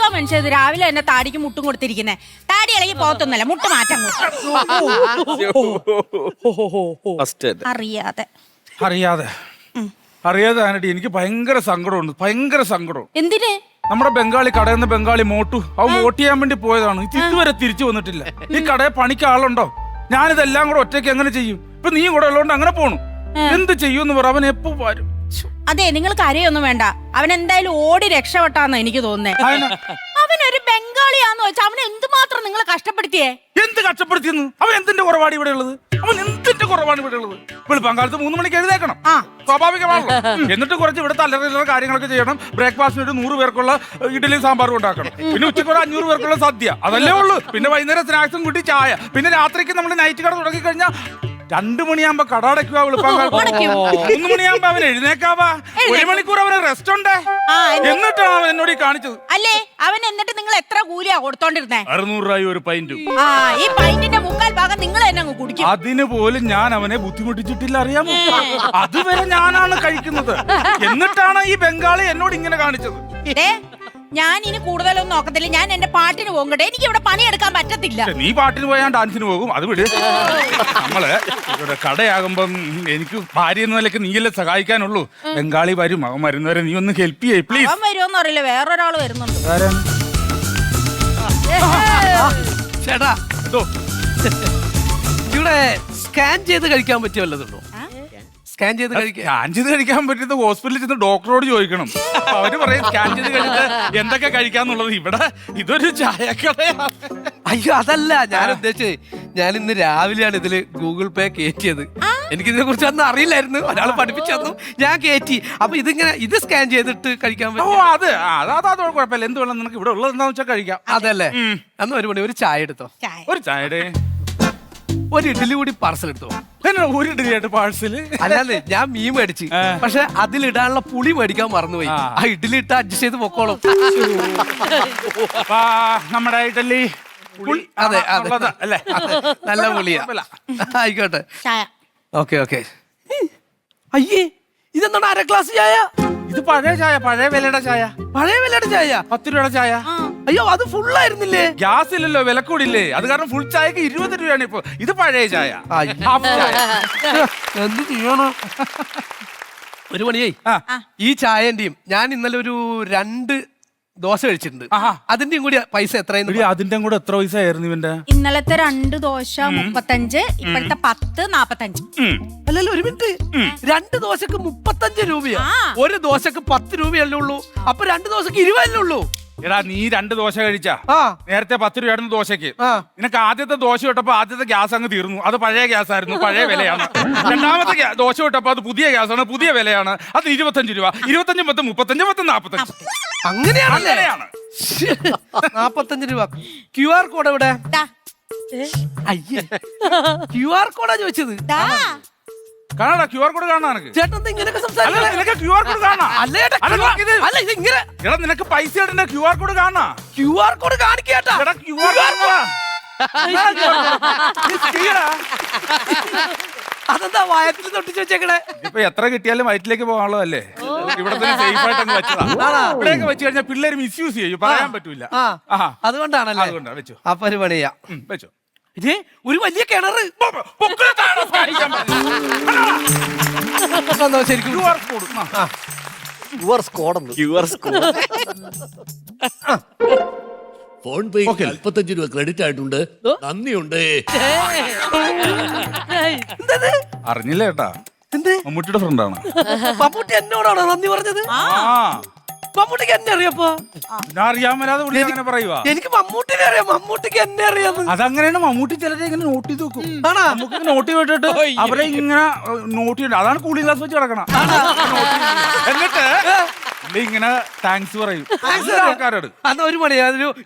എന്തോ മനുഷ്യത് രാവിലെ എന്നെ താടിക്ക് മുട്ടും കൊടുത്തിരിക്കുന്നേ. താടി ഇളകി പോകത്തൊന്നുമല്ല, മുട്ട് മാറ്റാൻ അറിയാതെ അറിയാതെ ആനടി എനിക്ക് ഭയങ്കര സങ്കടമുണ്ട്, ഭയങ്കര സങ്കടം. എന്തിന്? നമ്മുടെ ബംഗാളി കടയിൽ നിന്ന് ബംഗാളി മോട്ടു അവൻ വോട്ട് ചെയ്യാൻ വേണ്ടി പോയതാണ്. ഇതുവരെ തിരിച്ചു വന്നിട്ടില്ല. ഈ കടയിൽ പണിക്ക് ആളുണ്ടോ? ഞാനിതെല്ലാം കൂടെ ഒറ്റയ്ക്ക് എങ്ങനെ ചെയ്യും? ഇപ്പൊ നീ കൂടെ ഉള്ളതുകൊണ്ട് അങ്ങനെ പോണു. എന്ത് ചെയ്യൂന്ന് പറ, അവൻ എപ്പോ വരും? അതെ, നിങ്ങൾ കരയൊന്നും വേണ്ട. അവൻ എന്തായാലും ഓടി രക്ഷപ്പെട്ടാന്ന് എനിക്ക് തോന്നുന്നേ. അവനൊരു ബംഗാളിയാന്ന് വെച്ചാൽ അവനെ എന്തുമാത്രം നിങ്ങൾ കഷ്ടപ്പെടുത്തിയേ. എന്ത് കഷ്ടപ്പെടുത്തിയെന്ന്? അവൻ എന്തിന്റെ കുറവാണ് ഇവിടെ ഉള്ളത്? അവൻ എന്തിന്റെ കുറവാണ് ഇവിടെ ഉള്ളത്? വെളുപ്പാങ്കാലത്ത് 3 മണിക്ക് എഴുതേക്കണം, സ്വാഭാവികമാണല്ലോ. എന്നിട്ട് കുറച്ച് ഇവിടുത്തെ അല്ലറ കാര്യങ്ങളൊക്കെ ചെയ്യണം. ബ്രേക്ക്ഫാസ്റ്റിന് ഒരു 100 പേർക്കുള്ള ഇഡലിയും സാമ്പാറും ഉണ്ടാക്കണം. പിന്നെ ഉച്ചയ്ക്ക് ഒരു 500 പേർക്കുള്ള സദ്യ, അതല്ലേ ഉള്ളൂ. പിന്നെ വൈകുന്നേരം സ്നാക്സും കൂട്ടി ചായ. പിന്നെ രാത്രിക്ക് നമ്മൾ നൈറ്റ് കട തുടങ്ങി കഴിഞ്ഞാൽ 2 മണിയാകുമ്പോ കട അടയ്ക്കുക. വെളുപ്പാങ്കാലത്ത് 3 മണിയാകുമ്പോ അവൻ എഴുന്നേക്കാവാ. 1 മണിക്കൂർ അവന് റെസ്റ്റ് ഉണ്ട്. എന്നിട്ടാണ് അവൻ എന്നോട് കാണിച്ചത്. അല്ലേ, അവൻ എന്നിട്ട് നിങ്ങൾ എത്ര കൂലിയാ കൊടുത്തോണ്ടിരുന്നേ? 600 രൂപ ഒരു പൈന്റും. ഈ പൈന്റിന്റെ 3/4 ഭാഗം നിങ്ങൾ തന്നെ അങ്ങ് കുടിക്കും. അതിന് പോലും ഞാൻ അവനെ ബുദ്ധിമുട്ടിച്ചിട്ടില്ല, അറിയാമോ? അതുവരെ ഞാനാണ് കഴിക്കുന്നത്. എന്നിട്ടാണ് ഈ ബംഗാളി എന്നോട് ഇങ്ങനെ കാണിച്ചത്. ഞാൻ ഇനി കൂടുതലൊന്നും നോക്കത്തില്ല. ഞാൻ എന്റെ പാട്ടിന് പോകട്ടെ. എനിക്ക് ഇവിടെ പണിയെടുക്കാൻ പറ്റത്തില്ല. നീ പാട്ടിന് പോയാൽ ഡാൻസിന് പോകും, അത് വിട്. നമ്മള് ഇവിടെ കടയാകുമ്പം എനിക്ക് ഭാര്യ എന്ന നിലയ്ക്ക് നീയല്ലേ സഹായിക്കാനുള്ളൂ. ബംഗാളി വരും, അവൻ വരുന്നവരെ നീ ഒന്ന് ഹെൽപ്പ് ചെയ്യേ പ്ലീസ്. അവൻ വരുമോന്ന് അറിയില്ല, വേറൊരാള് വരുന്നുണ്ട്. ചേട്ടാ, ഇവിടെ സ്കാൻ ചെയ്ത് കഴിക്കാൻ പറ്റിയ വല്ലതുണ്ടോ? സ്കാൻ ചെയ്ത് കഴിക്കാൻ പറ്റുന്നത് ഹോസ്പിറ്റലിൽ ചെന്ന് ഡോക്ടറോട് ചോദിക്കണം. അവര് പറയും സ്കാൻ ചെയ്ത് കഴിഞ്ഞിട്ട് എന്തൊക്കെ കഴിക്കാന്നുള്ളത്. ഇവിടെ ഇതൊരു ചായക്കടയാണ്. അയ്യോ, അതല്ല ഞാൻ ഉദ്ദേശിച്ചത്. ഞാൻ ഇന്ന് രാവിലെയാണ് ഇതില് ഗൂഗിൾ പേ കയറ്റിയത്. എനിക്കിതിനെ കുറിച്ച് ഒന്നും അറിയില്ലായിരുന്നു. ഒരാൾ പഠിപ്പിച്ചു തന്നു, ഞാൻ കയറ്റി. അപ്പൊ ഇത് സ്കാൻ ചെയ്തിട്ട് കഴിക്കാൻ പറ്റും. അത് കുഴപ്പമില്ല. എന്ത് വേണം നിനക്ക് ഇവിടെ ഉള്ളത് എന്താന്ന് വെച്ചാൽ കഴിക്കാം. അതല്ലേ, അന്ന് 1 മണി ഒരു ചായ എടുത്തോ. ഒരു ചായയുടെ ഒരു ഇഡ്ഡലി കൂടി പാർസൽ എടുത്തോ. ഒരു ഇഡ്ഡലിയായിട്ട് പാഴ്സല്? അല്ലാതെ ഞാൻ മീൻ മേടിച്ച്, പക്ഷെ അതിലിടാനുള്ള പുളി മേടിക്കാൻ മറന്നുപോയി. ആ ഇഡ്ഡലി ഇട്ട് അഡ്ജസ്റ്റ് ചെയ്ത് പൊക്കോളും. നമ്മുടെ ഇഡ്ഡലി അതെ അല്ലേ, നല്ല പുളിയാ. ആയിക്കോട്ടെ, ഓക്കെ. അയ്യേ, ഇതെന്താണ് 1/2 ഗ്ലാസ് ചായ? ഇത് പഴയ ചായ, പഴയ വിലയുടെ ചായ. 10 രൂപയുടെ ചായ. അയ്യോ, അത് ഫുള്ളായിരുന്നില്ലേ? ഗ്യാസ് ഇല്ലല്ലോ, വില കൂടില്ലേ, അത് കാരണം ഫുൾ ചായക്ക് 20 രൂപയാണ് ഇപ്പൊ. ഇത് പഴയ ചായ, ഹാഫ് ചായ. എന്ത് ചെയ്യണോ? 1 മണിയായി. ഈ ചായന്റെയും ഞാൻ ഇന്നലെ ഒരു 2 ദോശ കഴിച്ചിട്ടുണ്ട്. അതിന്റെയും കൂടി പൈസ എത്രയായിരുന്നു? അതിന്റെ കൂടെ എത്ര പൈസ ആയിരുന്നു ഇവന്റെ? ഇന്നലത്തെ 2 ദോശ 35, ഇപ്പോഴത്തെ 10 45. അല്ലല്ലോ, ഒരു മിനിറ്റ്. 2 ദോശക്ക് 35 രൂപയാ. ഒരു ദോശക്ക് 10 രൂപയല്ലേ ഉള്ളൂ. അപ്പൊ 2 ദോശക്ക് 20 അല്ലേ ഉള്ളൂ. എടാ, നീ 2 ദോശ കഴിച്ചാ? നേരത്തെ 10 രൂപയായിരുന്നു ദോശക്ക്. നിനക്ക് ആദ്യത്തെ ദോശ ഇട്ടപ്പോ ആദ്യത്തെ ഗ്യാസ് അങ്ങ് തീർന്നു. അത് പഴയ ഗ്യാസ് ആയിരുന്നു, പഴയ വിലയാണ്. രണ്ടാമത്തെ ദോശ ഇട്ടപ്പോ അത് പുതിയ ഗ്യാസാണ്, പുതിയ വിലയാണ്. അത് 25 രൂപ. 25 10 35 10 45. അങ്ങനെയാണ്. 45 രൂപ. QR കോഡ് എവിടെ? QR കോഡാ ചോദിച്ചത്. കാണാ, QR കോഡ് കാണാ. ചേട്ടൻ ഇങ്ങനെയൊക്കെ സംസാരിക്കും. QR കോഡ് കാണാ. എടാ, നിനക്ക് പൈസ ഇടണ്ട, QR കോഡ് കാണാ. QR കോഡ് കാണിക്കാട്ടാ. അതെന്താ വയറ്റിൽ തൊട്ടിച്ച് വെച്ചേക്കണേ? ഇപ്പൊ എത്ര കിട്ടിയാലും വയറ്റിലേക്ക് പോകാനുള്ളൂ അല്ലേ? ഇവിടെ തന്നെ സേഫ് ആയിട്ട് അങ്ങ് വെച്ചതാ. ഇവിടെയൊക്കെ വെച്ച് കഴിഞ്ഞാൽ പിള്ളേര് മിസ്യൂസ് ചെയ്യും, പറയാൻ പറ്റൂല. അതുകൊണ്ടാണല്ലേ? അതുകൊണ്ടാ വെച്ചു. അപ്പൊ ഒരു പണിയാ. വെച്ചു. ഇതേ ഒരു വലിയ കിണറ്. ശരിക്കും ഫോൺ പേ 45 രൂപ ക്രെഡിറ്റ് ആയിട്ടുണ്ട്, നന്ദിയുണ്ട്. അറിഞ്ഞില്ല ചേട്ടാ, മമ്മൂട്ടിയുടെ ഫ്രണ്ടാണ്. മമ്മൂട്ടി എന്നോടാണോ നന്ദി പറഞ്ഞത്? മമ്മൂട്ടിക്ക് എന്നെ അറിയപ്പോ? അറിയാൻ വരാതെ അങ്ങനെ പറയുവാ. എനിക്ക് മമ്മൂട്ടിനെ അറിയാം, മമ്മൂട്ടിക്ക് എന്നെ അറിയാം. അതങ്ങനെയാണ്. മമ്മൂട്ടി ചിലരെ ഇങ്ങനെ നോട്ട് ചെയ്ത് വെക്കും. നമുക്ക് നോട്ട് ചെയ്തിട്ട് അവരെ ഇങ്ങനെ നോട്ട് ചെയ്യണ്ട. അതാണ് കൂളിംഗ് ഗ്ലാസ് വെച്ച് കിടക്കണം. എന്നിട്ട് ഇങ്ങനെ താങ്ക്സ് പറയും ആൾക്കാരോട്. അന്ന് 1 മണി 20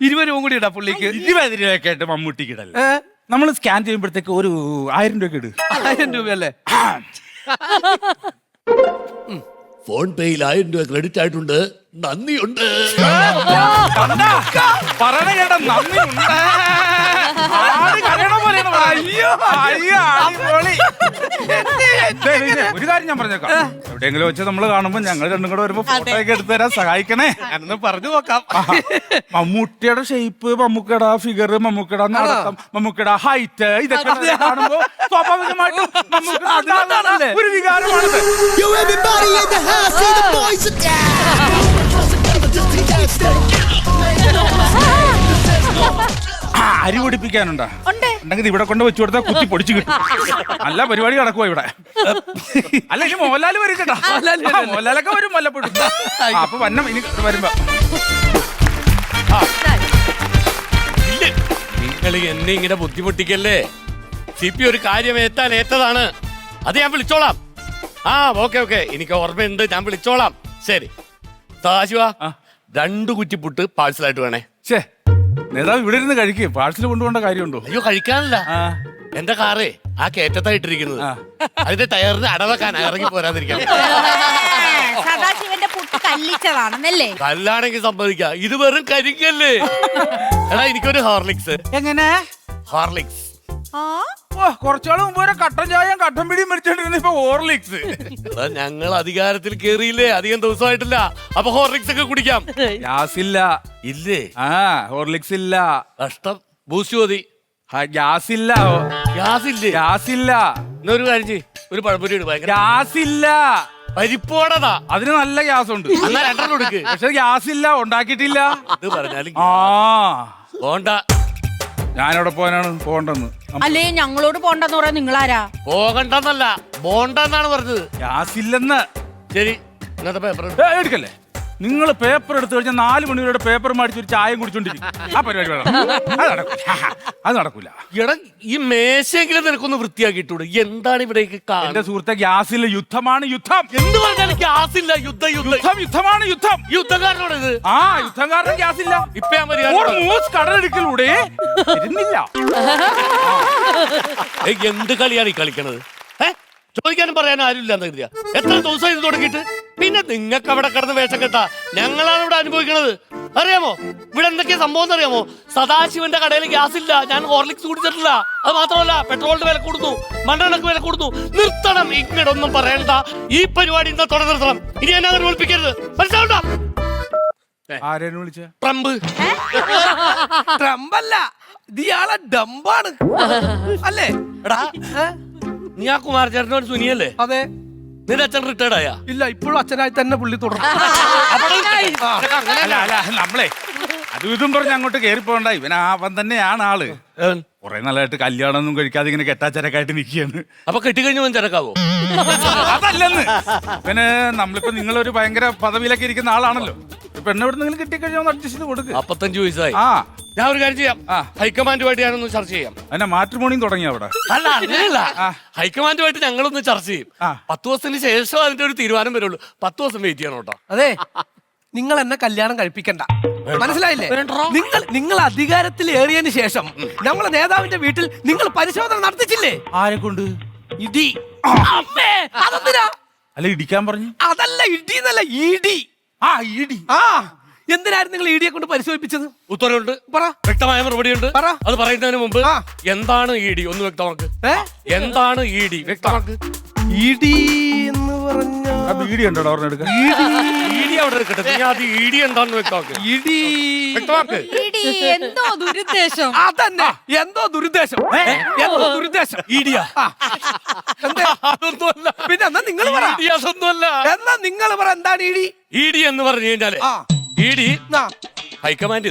രൂപ കൂടി ഇടാ പുള്ളിക്ക്. 20 രൂപയൊക്കെ ആയിട്ട് മമ്മൂട്ടിക്ക് ഇടല്ലേ? നമ്മൾ സ്കാൻ ചെയ്യുമ്പോഴത്തേക്ക് ഒരു 1000 രൂപ ഇട്. 1000 രൂപയല്ലേ? ഫോൺ പേയിൽ 1000 രൂപ ക്രെഡിറ്റ് ആയിട്ടുണ്ട്, നന്ദിയുണ്ട്. പറയണ കേട്ടോ, നന്ദിയുണ്ട്. അയ്യോ അയ്യോ, ഒരു കാര്യം ഞാൻ പറഞ്ഞേക്കാം, എവിടെയെങ്കിലും വെച്ച് നമ്മൾ കാണുമ്പോ ഞങ്ങൾ രണ്ടും കൂടെ വരുമ്പോ ഫോട്ടോ ഒക്കെ എടുത്തു തരാൻ സഹായിക്കണേ. ഞാനൊന്ന് പറഞ്ഞു നോക്കാം. മമ്മൂട്ടിയുടെ ഷേപ്പ്, മമ്മൂക്കയുടെ ഫിഗർ, മമ്മൂക്കയുടെ നടത്തം, മമ്മൂക്കയുടെ ഹൈറ്റ്, ഇതൊക്കെ കാണുമ്പോ സ്വാഭാവികമായിട്ടും നമുക്ക് ഒരു വികാരമാണത്. Yo, everybody in the house, see the boys are അരി പൊടിപ്പിക്കാനുണ്ടോ? ഉണ്ട്. ഉണ്ടെങ്കിൽ ഇവിടെ കൊണ്ട് വെച്ചു കൊടുത്താൽ കുത്തി പൊടിച്ചു കിട്ടും. നല്ല പരിപാടി നടക്കുവാ ഇവിടെ. അല്ല ഇനി മോഹൻലാൽ വരും കേട്ടോ. മോഹൻലാലൊക്കെ വരും വല്ലപ്പോഴും. അപ്പൊ വന്നം ഇനി വരുമ്പോ നിങ്ങൾ എന്നെ ഇങ്ങനെ ബുദ്ധിമുട്ടിക്കല്ലേ. CP ഒരു കാര്യം ഏറ്റാൽ ഏറ്റതാണ്. അത് ഞാൻ വിളിച്ചോളാം. ഓക്കെ എനിക്ക് ഓർമ്മയുണ്ട്, ഞാൻ വിളിച്ചോളാം. ശരി സദാശിവ, 2 കുറ്റിപ്പുട്ട് പാഴ്സലായിട്ട് വേണേ. ശേ നേതാവ് ഇവിടെ ഇരുന്ന് കഴിക്കും, പാഴ്സൽ കൊണ്ടുപോകേണ്ട കാര്യമുണ്ടോ? അയ്യോ കഴിക്കാനല്ല, എന്റെ കാറേ ആ കേറ്റത്തായിട്ടിരിക്കുന്നത്, അതിന്റെ ടയറിന് അടവെക്കാൻ ഇറങ്ങി പോരാതിരിക്കാൻ. സദാശിവന്റെ പുട്ട് കല്ലിച്ചതാണെന്നല്ലേ? കല്ലാണെങ്കിൽ സമ്മതിക്കാം, ഇത് വെറും കരിക്കല്ലേ. എടാ എനിക്കൊരു ഹോർലിക്സ്. എങ്ങനെ ഹോർലിക്സ്? കുറച്ചാൾ മുമ്പ് വരെ കട്ടൻ ചായയും കട്ടൻ പിടിയും മേടിച്ചോണ്ടിരുന്ന ഇപ്പൊ ഹോർലിക്സ്. ഞങ്ങൾ അധികാരത്തിൽ കേറിയില്ലേ, അധികം ദിവസമായിട്ടില്ല. അപ്പൊ ഹോർലിക്സ് ഒക്കെ കുടിക്കാം. ഗ്യാസ് ഇല്ല. ഇല്ലേ? ഹോർലിക്സ് ഇല്ല. കഷ്ടം. ബൂസ്റ്റ് മതി. ഗ്യാസ് ഇല്ല. ഗ്യാസ് ഇല്ലേ? ഗ്യാസ് ഇല്ല. എന്നൊരു കാര്യം ചെയ്യ്, ഒരു പഴംപൊരി ഇട്. ഭയങ്കര ഗ്യാസ് ഇല്ല. പരിപ്പോടതാ, അതിന് നല്ല ഗ്യാസ് ഉണ്ട്. എന്നാ 2 കൊടുക്ക്. പക്ഷെ ഗ്യാസ് ഇല്ല, ഉണ്ടാക്കിയിട്ടില്ല. ഇത് പറഞ്ഞാലും പോണ്ട. ഞാനവിടെ പോകാനാണ് പോകണ്ടെന്ന്. അല്ലേ ഞങ്ങളോട് പോണ്ടെന്ന് പറയാൻ നിങ്ങളാരാ? പോകണ്ടെന്നല്ല, പോണ്ടെന്നാണ് പറഞ്ഞത്. ഗ്യാസ് ഇല്ലെന്ന്. ശരി, ഇന്നത്തെ പേപ്പർ എടുക്കല്ലേ. നിങ്ങൾ പേപ്പർ എടുത്തു കഴിഞ്ഞാൽ 4 മണിവരുടെ പേപ്പർ മേടിച്ച് ഒരു ചായയും കുടിച്ചോണ്ടിരിക്കും. ആ പരിപാടി വേണം. അത് നടക്കൂല. എടാ ഈ മേശയെങ്കിലും നിനക്കൊന്ന് വൃത്തിയാക്കിയിട്ടൂടെ? എന്താണ് ഇവിടേക്ക് എന്റെ സുഹൃത്തെ, ഗ്യാസ് ഇല്ല. യുദ്ധമാണ് യുദ്ധം. എന്ത് പറഞ്ഞാലും ഗ്യാസ് ഇല്ല. യുദ്ധമാണ് യുദ്ധം. യുദ്ധക്കാരനോട് ഇത്. യുദ്ധം കാരണം ഗ്യാസ് ഇല്ല. ഇപ്പൊ ഞാൻ മര്യാദ കടലെടുക്കലൂടെ ഇരുന്നില്ല. എന്ത് കളിയാണ് ഈ കളിക്കണത്? ചോദിക്കാനും പറയാനും ആരുമില്ല എന്ന് കരുതിയ. എത്ര ദിവസം ഇത് തുടങ്ങിയിട്ട്? പിന്നെ നിങ്ങൾക്ക് അവിടെ കിടന്ന് വേഷം കെട്ടാ, ഞങ്ങളാണ് ഇവിടെ അനുഭവിക്കണത്. അറിയാമോ ഇവിടെ എന്തൊക്കെയാ സംഭവം അറിയാമോ? സദാശിവന്റെ കടയിൽ ഗ്യാസ് ഇല്ല, ഞാൻ ഹോർലിക്സ് കുടിച്ചിട്ടില്ല. അത് മാത്രമല്ല, പെട്രോളിന്റെ വില കൂടുന്നു, മണ്ണെണ്ണക്ക് വില കൂടുന്നു. നിർത്തണം, ഇങ്ങോട്ടൊന്നും പറയണ്ട. ഈ പരിപാടി ഇന്ന് തുടർന്ന് നിർത്തണം. ഇനി എന്നെ അങ്ങനെ വിളിപ്പിക്കരുത്, മനസ്സിലാവണ്ട? ആരെയാണ് വിളിച്ച? ട്രംപ്. ട്രംപല്ല, ഇയാളെ ഡംബാണ് അല്ലേ? എടാ നീ ആ കുമാരചേട്ടനോട് സുനിയല്ലേ? അതെ. നിന്റെ അച്ഛൻ റിട്ടയർഡ് ആയാ? ഇല്ല, ഇപ്പോഴും അച്ഛനായി തന്നെ പുള്ളി തുടരും. നമ്മളെ അതും ഇതും പറഞ്ഞ് അങ്ങോട്ട് കേറി പോകണ്ട. അവൻ തന്നെയാണ് ആള്. കുറെ നാളായിട്ട് കല്യാണം ഒന്നും കഴിക്കാതെ ഇങ്ങനെ കെട്ടാച്ചരക്കായിട്ട് നിൽക്കുകയാണ്. അപ്പൊ കെട്ടിക്കഴിഞ്ഞ ചരക്കാവോ? അതല്ലെന്ന്. പിന്നെ നമ്മളിപ്പോ നിങ്ങളൊരു ഭയങ്കര പദവിയിലൊക്കെ ഇരിക്കുന്ന ആളാണല്ലോ. പെണ്ണ് എവിടെ നിങ്ങൾ കിട്ടിക്കഴിഞ്ഞാൽ അഡ്ജസ്റ്റ് ചെയ്ത് കൊടുക്കുക. 55 വയസ്സായി. ഞാൻ ഒരു കാര്യം ചെയ്യാം, ഹൈക്കമാൻഡുമായിട്ട് ഞാനൊന്ന് ചർച്ച ചെയ്യാം. അതിനെ മാട്രിമോണിയും തുടങ്ങി അവിടെ. അല്ല അങ്ങനെയല്ല, ഹൈക്കമാൻഡുമായിട്ട് ഞങ്ങളൊന്ന് ചർച്ച ചെയ്യും. 10 ദിവസത്തിന് ശേഷം അതിന്റെ ഒരു തീരുമാനം വരുള്ളൂ. 10 ദിവസം വെയിറ്റ് ചെയ്യണം കേട്ടോ. അതെ, നിങ്ങൾ എന്നെ കല്യാണം കഴിപ്പിക്കണ്ട, മനസ്സിലായില്ലേ? നിങ്ങൾ അധികാരത്തിൽ ഏറിയതിനു ശേഷം നമ്മളെ നേതാവിന്റെ വീട്ടിൽ നിങ്ങൾ പരിശോധന നടത്തിച്ചില്ലേ? ആരെ കൊണ്ട്? ഇടി. അതെന്തിനാ? അല്ല ഇടിക്കാൻ പറഞ്ഞു. അതല്ല ഇടി എന്നല്ല, ഇടി. ഇടി. എന്തിനായിരുന്നു നിങ്ങൾ ഇഡിയെ കൊണ്ട് പരിശോധിപ്പിച്ചത്? ഉത്തരവുണ്ട്, പറ. വ്യക്തമായ മറുപടിയുണ്ട്. പറ. അത് പറയുന്നതിന് മുമ്പ് എന്താണ് ഇഡി ഒന്ന് വ്യക്തമാക്ക്. എന്താണ് ഇഡി വ്യക്തമാക്ക്. ഇഡി എന്ന് പറഞ്ഞ ഇടി ഉണ്ടോ ഓർമ്മ? ഇഡി അവിടെ എടുക്കട്ടെ, നീ അത് ഇഡി എന്താണെന്ന് വ്യക്തമാക്ക്. ഇഡി വ്യക്തമാക്ക്. എന്തോ ദുരുദ്ദേശം. അതന്നെ, എന്തോ ദുരുദ്ദേശം. എന്തോ ദുരുദ്ദേശം. ഇഡിയാ? അതൊന്നുമല്ല. പിന്നെ എന്നാ നിങ്ങൾ പറ. അതൊന്നുമല്ല. എന്നാ നിങ്ങൾ പറ, എന്താണ് ഇഡി? ഇഡി എന്ന് പറഞ്ഞു കഴിഞ്ഞാല് ഇഡി ഹൈക്കമാൻഡ്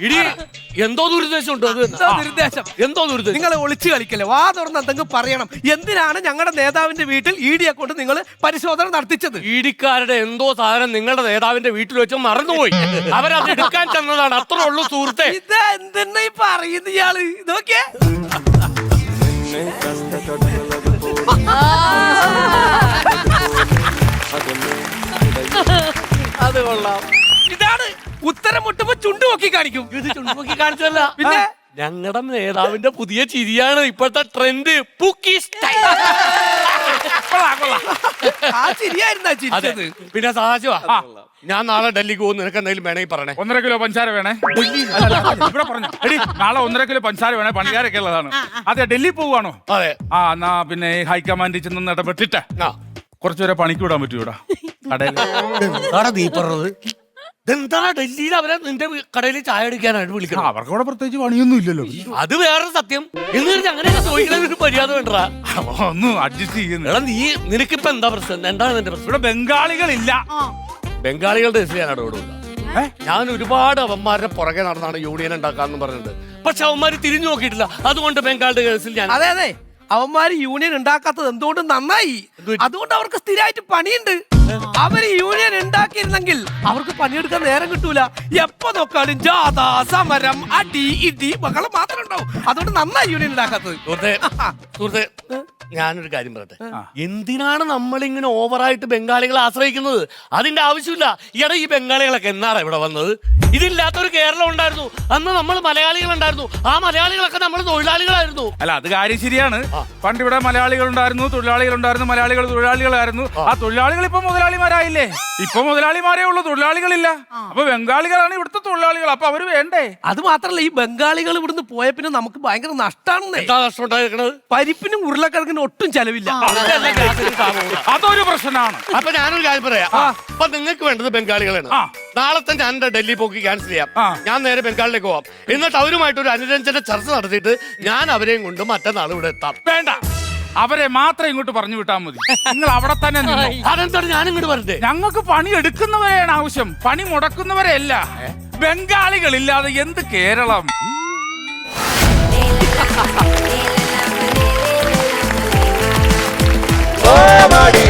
ഇഡി എന്തോ ദുരുദ്ദേശമുണ്ട്. അത് ദുരുദ്ദേശം. എന്തോ ദുരുദ്ദേശം. നിങ്ങൾ ഒളിച്ചു കളിക്കല്ലേ? വാ തുറന്ന് എന്തെങ്കിലും പറയണം. എന്തിനാണ് ഞങ്ങളുടെ നേതാവിന്റെ വീട്ടിൽ ഇഡിയെ കൊണ്ട് നിങ്ങൾ പരിശോധന നടത്തിച്ചത്? ഇഡിക്കാരുടെ എന്തോ സാധനം നിങ്ങളുടെ നേതാവിന്റെ വീട്ടിൽ വെച്ച് മറന്നുപോയി. അവരത് എടുക്കാൻ ചെന്നതാണ്, അത്രേ ഉള്ളൂ സുഹൃത്തെ. ഇത് എന്തെന്നാ ഈ പറയുന്ന ഇയാള്? ഇതൊക്കെ അത് കൊള്ളാം. ഇതാണ് ഉത്തരം മുട്ടുമ്പോ ചുണ്ടു നോക്കി കാണിക്കും. ഇത് ചുണ്ടുമൊക്കെ കാണിച്ചല്ല, പിന്നെ ഞങ്ങളുടെ നേതാവിന്റെ പുതിയ ചിരിയാണ് ഇപ്പോഴത്തെ ട്രെൻഡ്. പൂക്കി സ്റ്റൈൽ. ആ ചിരിയായിരുന്നു ചിരിച്ചത്. പിന്നെ സഹാജ ഞാൻ നാളെ ഡൽഹിക്ക് പോകും. നിനക്ക് എന്തെങ്കിലും വേണമെങ്കിൽ പറയണേ. 1.5 കിലോ പഞ്ചാര വേണേ. ഇവിടെ പറഞ്ഞു എടി നാളെ 1.5 കിലോ പഞ്ചാര വേണേ. പണിക്കാരൊക്കെ ഉള്ളതാണ്. അതെ, ഡൽഹി പോവാണോ? അതെ. എന്നാ പിന്നെ ഹൈക്കമാൻഡിൽ ചെന്ന് ഇടപെട്ടിട്ട് കുറച്ചുപേരെ പണിക്ക് വിടാൻ പറ്റൂ ഇവിടെ കടയിൽ. എന്താടാ നീ പറഞ്ഞത്? ഇതെന്താ ഡൽഹിയിൽ അവരെ നിന്റെ കടയിൽ ചായ അടിക്കാനായിട്ട് വിളിക്കണം? അവർക്ക് അവിടെ പ്രത്യേകിച്ച് പണിയൊന്നും ഇല്ലല്ലോ. അത് വേറെ സത്യം. എന്നിട്ട് അങ്ങനെയൊക്കെ ചോദിക്കണ ഒരു മര്യാദ വേണ്ടടാ. ഒന്നും അഡ്ജസ്റ്റ് ചെയ്യുന്നു. എടാ നിനക്കിപ്പോ എന്താ പ്രശ്നം? എന്താണ് നിന്റെ പ്രശ്നം? ഇവിടെ ബംഗാളികളില്ല. ബംഗാളികളുടെ രജിസ്റ്റർ ചെയ്യാനാണ് ഇവിടെ ഉള്ളത്. ഞാൻ ഒരുപാട് അവന്മാരുടെ പുറകെ നടന്നാണ് യൂണിയൻ ഉണ്ടാക്കാന്ന് പറഞ്ഞിട്ട്. പക്ഷെ അവന്മാര് തിരിഞ്ഞു നോക്കിയിട്ടില്ല. അതുകൊണ്ട് ബംഗാളിന്റെ കേസിൽ ഞാൻ അതെ അതെ, അവന്മാര് യൂണിയൻ ഉണ്ടാക്കാത്തത് എന്തുകൊണ്ട് നന്നായി. അതുകൊണ്ട് അവർക്ക് സ്ഥിരമായിട്ട് പണിയുണ്ട്. അവര് യൂണിയൻ ഉണ്ടാക്കിയിരുന്നെങ്കിൽ അവർക്ക് പണിയെടുക്കാൻ നേരം കിട്ടൂല. എപ്പോ നോക്കാലും ജാഥ, സമരം, അടി, ഇടി, മകളെ മാത്രം ഉണ്ടാവും. അതുകൊണ്ട് നന്നായി യൂണിയൻ ഉണ്ടാക്കാത്തത്. സുഹൃത്തെ, ഞാനൊരു കാര്യം പറയട്ടെ. എന്തിനാണ് നമ്മളിങ്ങനെ ഓവറായിട്ട് ബംഗാളികളെ ആശ്രയിക്കുന്നത്? അതിന്റെ ആവശ്യമില്ല. ഈ ബംഗാളികളൊക്കെ എന്നാണ് ഇവിടെ വന്നത്? ഇതില്ലാത്തൊരു കേരളം ഉണ്ടായിരുന്നു. അന്ന് നമ്മൾ മലയാളികൾ ഉണ്ടായിരുന്നു. ആ മലയാളികളൊക്കെ നമ്മൾ തൊഴിലാളികളായിരുന്നു. അല്ല, അത് കാര്യം ശരിയാണ്. പണ്ട് ഇവിടെ മലയാളികൾ ഉണ്ടായിരുന്നു, തൊഴിലാളികൾ ഉണ്ടായിരുന്നു. മലയാളികൾ തൊഴിലാളികളായിരുന്നു. ആ തൊഴിലാളികൾ ഇപ്പൊ മുതലാളിമാരായില്ലേ? ഇപ്പൊ മുതലാളിമാരേ ഉള്ളൂ, തൊഴിലാളികളില്ല. അപ്പൊ ബംഗാളികളാണ് ഇവിടുത്തെ തൊഴിലാളികൾ. അപ്പൊ അവര് വേണ്ടേ? അത് മാത്രല്ല, ഈ ബംഗാളികൾ ഇവിടുന്ന് പോയ പിന്നെ നമുക്ക് ഭയങ്കര നഷ്ടമാണെന്നേ. എന്താ നഷ്ടം ഉണ്ടായിരിക്കണത്? പരിപ്പിനും ഉരുളക്കിഴങ്ങിനും ഒട്ടും ചെലവില്ല. അതൊരു പ്രശ്നമാണ്. അപ്പൊ ഞാനൊരു കാര്യം പറയാം. അപ്പൊ നിങ്ങൾക്ക് വേണ്ടത് ബംഗാളികളാണ്. നാളെ തന്നെ ഞാൻ എന്റെ ഡൽഹി പോക്ക് ക്യാൻസൽ ചെയ്യാം. ഞാൻ നേരെ ബംഗാളിലേക്ക് പോവാം. എന്നിട്ട് അവരുമായിട്ട് ഒരു അനുരഞ്ജന ചർച്ച നടത്തിയിട്ട് ഞാൻ അവരെയും കൊണ്ട് മറ്റന്നാൾ ഇവിടെ എത്താം. വേണ്ട, അവരെ മാത്രം ഇങ്ങോട്ട് പറഞ്ഞു വിട്ടാൽ മതി. നിങ്ങൾ അവിടെ തന്നെ നിന്നോ. അതെന്താണ് ഞാൻ ഇങ്ങോട്ട് പറഞ്ഞേ? ഞങ്ങൾക്ക് പണി എടുക്കുന്നവരെയാണ് ആവശ്യം, പണി മുടക്കുന്നവരെയല്ല. ബംഗാളികളില്ലാതെ എന്ത് കേരളം? Comedy.